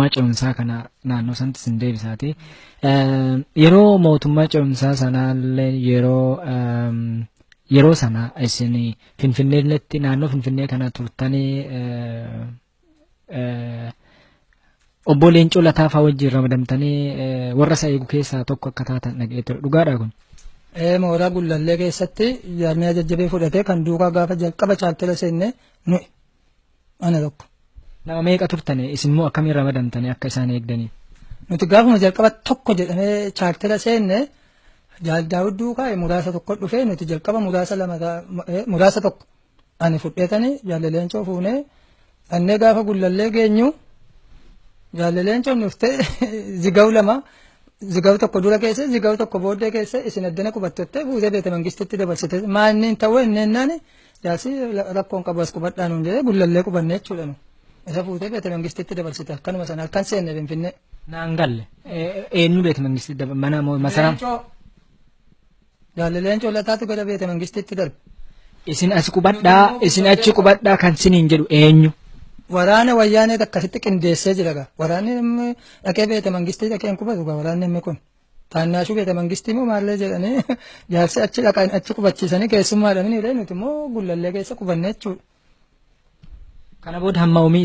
mootummaa ce'umsaa kana naannoo sanatti sin deebisaati. Yeroo mootummaa ce'umsaa sanaallee yeroo sana isin Finfinneetti naannoo Finfinnee kana turtanii obbo Leencoo Lataa fa'aa wajjin ramadamtanii warra isa eegu keessaa tokko akka taatan dhaga'ee ture. Dhugaadhaa kun? Mooraa Gullallee keessatti jaarmiyaa jajjabee fudhatee kan duukaa gaafa jalqaba chaaltela seenne nuyi ana tokko. Nama meeqa turtanii isinmoo akkamiin ramadamtanii akka isaan eegdaniif? Nuti gaafuma jalqaba tokko jedhamee chaaltela seenne Daawud duukaa muraasa tokko dhufee nuti jalqaba muraasa tokko ani fudhetanii Jaalle Leencoo fuunee annee gaafa Gullallee geenyu Jaalle Leencoon dhuftee zigaw lama zigaw tokko dura keessa zigaw tokko booddee keessa isin addana qubattottee fuutee beete mangistitti dabarsite maanni hin ta'uu inneennaani jaarsi rakkoon qabu as qubadhaa nuun jedhee Gullallee qubanne jechuudha nu isa fuutee beete mangistitti dabarsite akkanuma sana halkan seenne Finfinnee. Naan galle eenyu beete mangistitti mana masaraa? Jaalle Leencoo Lataatu gara beete mangistitti darbe. Isin as qubadhaa isin achi qubadhaa kan siniin jedhu eenyu? Waraana wayyaanee akkasitti qindeessee jira gaa. Waraanni dhaqee beete mangistii dhaqee hin qubatu gaa waraanni inni kun. Taannaashuu beete mangistii moo maallee jedhanii jaarsi achi dhaqan achi qubachiisanii keessummaadhaan ni nuti immoo Gullallee keessa qubanne jechuudha. Kana booda hamma umii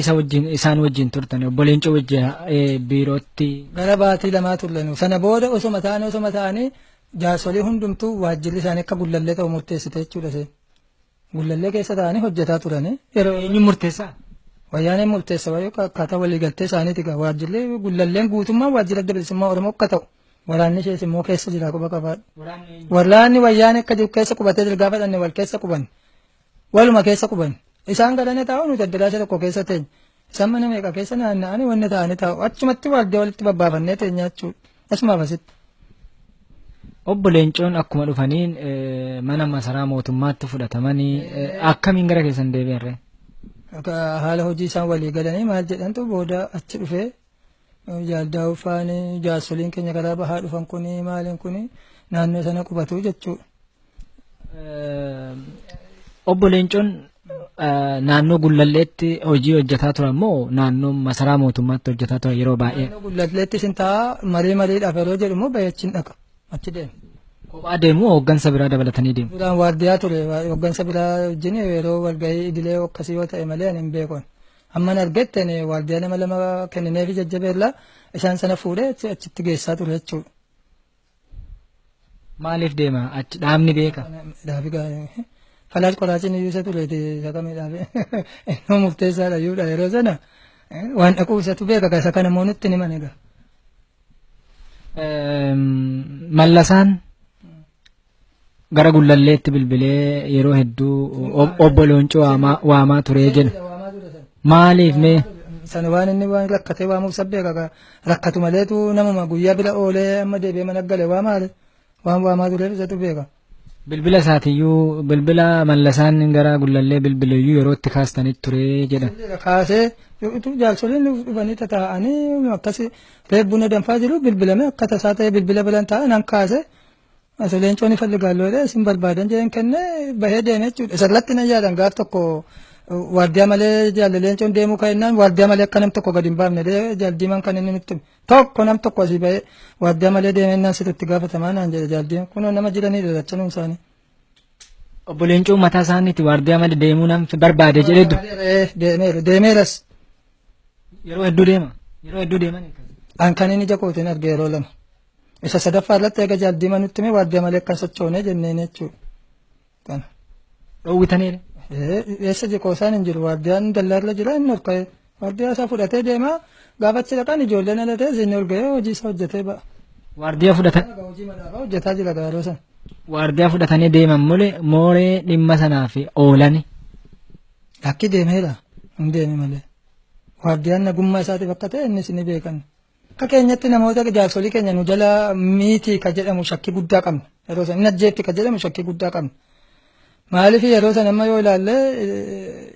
isaan wajjin turtan obbo Leencoo wajjin biirootti. Gara baatii lamaa turre sana booda osoma ta'anii jaarsolii hundumtuu waajjirri isaanii akka Gullallee ta'u murteessite jechuudha. Gullallee keessa ta'anii hojjetaa turanii. Yeroo eenyu murteessaa? Wayyaaneen murteessa waayee akkaataa waliigaltee isaaniiti gaa waajjirri Gullalleen guutummaa waajjira adda bilisummaa Oromoo akka ta'u waraanni ishees immoo keessa jira quba qabaadha. Waraanni wayyaanee akka jiru keessa qubatee jira gaafa dhanne wal keessa quban waluma keessa quban isaan galanii taa'u nuti addaraasha tokko keessa teenya isaan mana meeqa keessa naanna'anii wanni ta'anii taa'u achumatti waardee walitti babbaafannee teenya jechuudha asumaaf asitti. Obbo Leencoon akkuma dhufaniin mana masaraa mootummaatti fudhatamanii akkamiin gara keessan deebi'arree? Haala hojii isaan walii galanii maal jedhantu booda achi dhufee jaaldaa'uu faanii jaarsoliin keenya karaa bahaa dhufan kuni maaliin kuni naannoo sana qubatu jechuudha. Obbo Leencoon naannoo Gullalleetti hojii hojjetaa turan moo naannoo masaraa mootummaatti hojjetaa turan yeroo baay'ee? Naannoo Gullalleetti isin ta'a mariidhaaf yeroo jedhu immoo bayeechiin dhaqa achi deema. Kophaa deemu hooggansa biraa dabalatanii deemu. Duraan waardiyaa ture hooggansa biraa wajjin yeroo walgahii idilee akkasii yoo ta'e malee ani hin beekon. Amman argetteen waardiyaa nama lama kennineefi jajjabeellaa isaan sana fuudhee achitti geessaa ture jechuudha. Maaliif deema achi dhaabni beeka? Dhaabi gaa'ee falaash qoraachiin iyyuu isa ture sakamee dhaabe innoo murteessaadha iyyuudha yeroo sana waan dhaquu isatu beeka isa kana immoo nutti ni maniga. Mallasaan gara Gullalleetti bilbilee yeroo hedduu obbo Leencoo waamaa turee jedha. Maaliif mee? Sana waan inni waan rakkatee waamuuf sabbeeka rakkatu maleetu namuma guyyaa bila oolee amma deebi'ee mana gale waa maali waan waamaa tureef isatu beeka. Bilbila isaatiiyyuu bilbila Mallasaan gara Gullallee bilbileeyyuu yeroo itti kaastanitti turee jedha. Kaasee jaarsoliin dhufanii taa'anii akkasii reebbuna danfaa jiru bilbilame akka tasaa ta'e bilbila bilan taa'an an kaase. Asoo Leencoon ifalli gaalloodha isin barbaadan jedhan kennee bahee deeme jechuudha. Isarratti na yaadan gaaf tokko waardiyaa malee Jaalle Leencoon deemuu ka'ennaan waardiyaa malee akka nam tokko gadi hin baafne jaaldiimaan kan inni nutti tokko nam tokko asii bahee waardiyaa malee deemennaan sirriitti gaafatamaa naan jedhe jaaldiimaan kunoo nama jiranidha dachanuun isaanii. Obbo Leencoon mataa isaaniitti waardiyaa malee deemuu nam barbaade jedheetu. Deemeeras. Yeroo hedduu deema. Yeroo hedduu deeman. An kan inni jakootiin arge yeroo lama. Isa sadaffaa irratti eega jaaldiima nutti mee waardiyaa malee akkan sochoonee jenneen jechuudha. Dhoowwitaniidha. Eessa jikoosaan hin jiru waardiyaan dallaarra jira inni ol ka'e waardiyaa isaa fudhatee deemaa gaafachi dhaqaan ijoolleen alatee isin ol ga'ee hojii isaa hojjetee ba'a. Waardiyaa fudhatan. Hojii madaabaa hojjetaa jira gaaroo sana. Waardiyaa fudhatanii deeman mooree dhimma sanaaf oolani. Akki deemeedha hin deeme malee waardiyaan nagummaa isaatiif akka ta'e innis ni beekan. Akka keenyatti namoota jaarsolii keenya nu jala miitii ka jedhamu shakkii guddaa qabna. Yeroo sana inni ajjeetti ka jedhamu shakkii guddaa qabna. Maaliif yeroo sana amma yoo ilaalle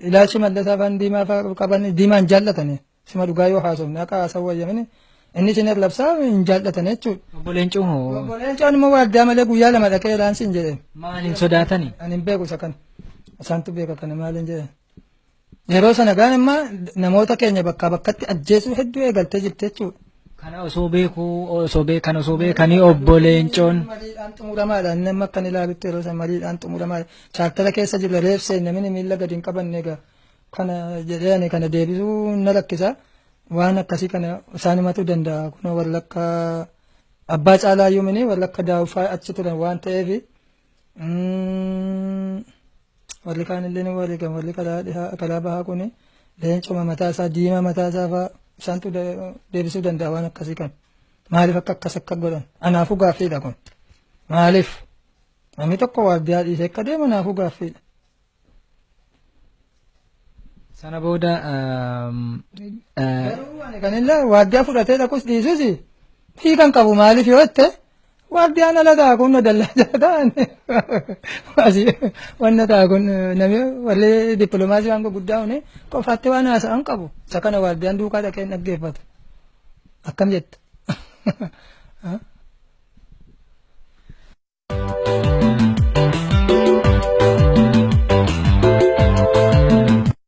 ilaalchi Mallasaa afaan diimaa qaban diimaan jaallatani. Sima dhugaa yoo haasofne akka haasawuu wayyamani inni isin labsaa hin jaallatan jechuudha. Obbo Leencoon hoo? Obbo Leencoon immoo waardiyaa malee guyyaa lama dhaqee ilaansi hin jedheen. Maaliin sodaatani? Ani hin beeku isa kana. Isaantu beeka kana maaliin jedheen. Yeroo sana gaan amma namoota keenya bakkaa bakkatti ajjeesuu hedduu eegaltee jirti jechuudha. Kana osoo beekanii obbo Leencoon. Mariidhaan xumuramaadha. Inni amma akkan ilaalutti yeroo sana mariidhaan xumuramaadha. Chaartara keessa jirra reefsee namni miila gadi hin qabanne egaa kana jedhee kana deebisuu na rakkisa. Waan akkasii kana isaanimatu danda'a. Kun warra akka abbaa caalaa yuumini warra akka daawufaa achi turan waan ta'eef warri kaanillee ni wareegan warri karaa bahaa kun leencoma mataa isaa diimaa mataa isaa fa'aa isaantu deebisuu danda'a waan akkasii kan maaliif akkas akka godhan anaafuu gaaffiidha kun maaliif namni tokko waardiyaa dhiisee akka deema anaafuu gaaffiidha. Sana booda garuu ani kanillee waardiyaa fudhatee dhaqus dhiisus hiikan qabu maaliif yoo jette waardiyaan ala ta'a kun dallaa jala ta'an wanna ta'a kun namni warri dippiloomaasii waan gurguddaa hune qofaatti waan haasa'an qabu isa kana waardiyaan duukaa dhaqee dhaggeeffatu akkam jetta.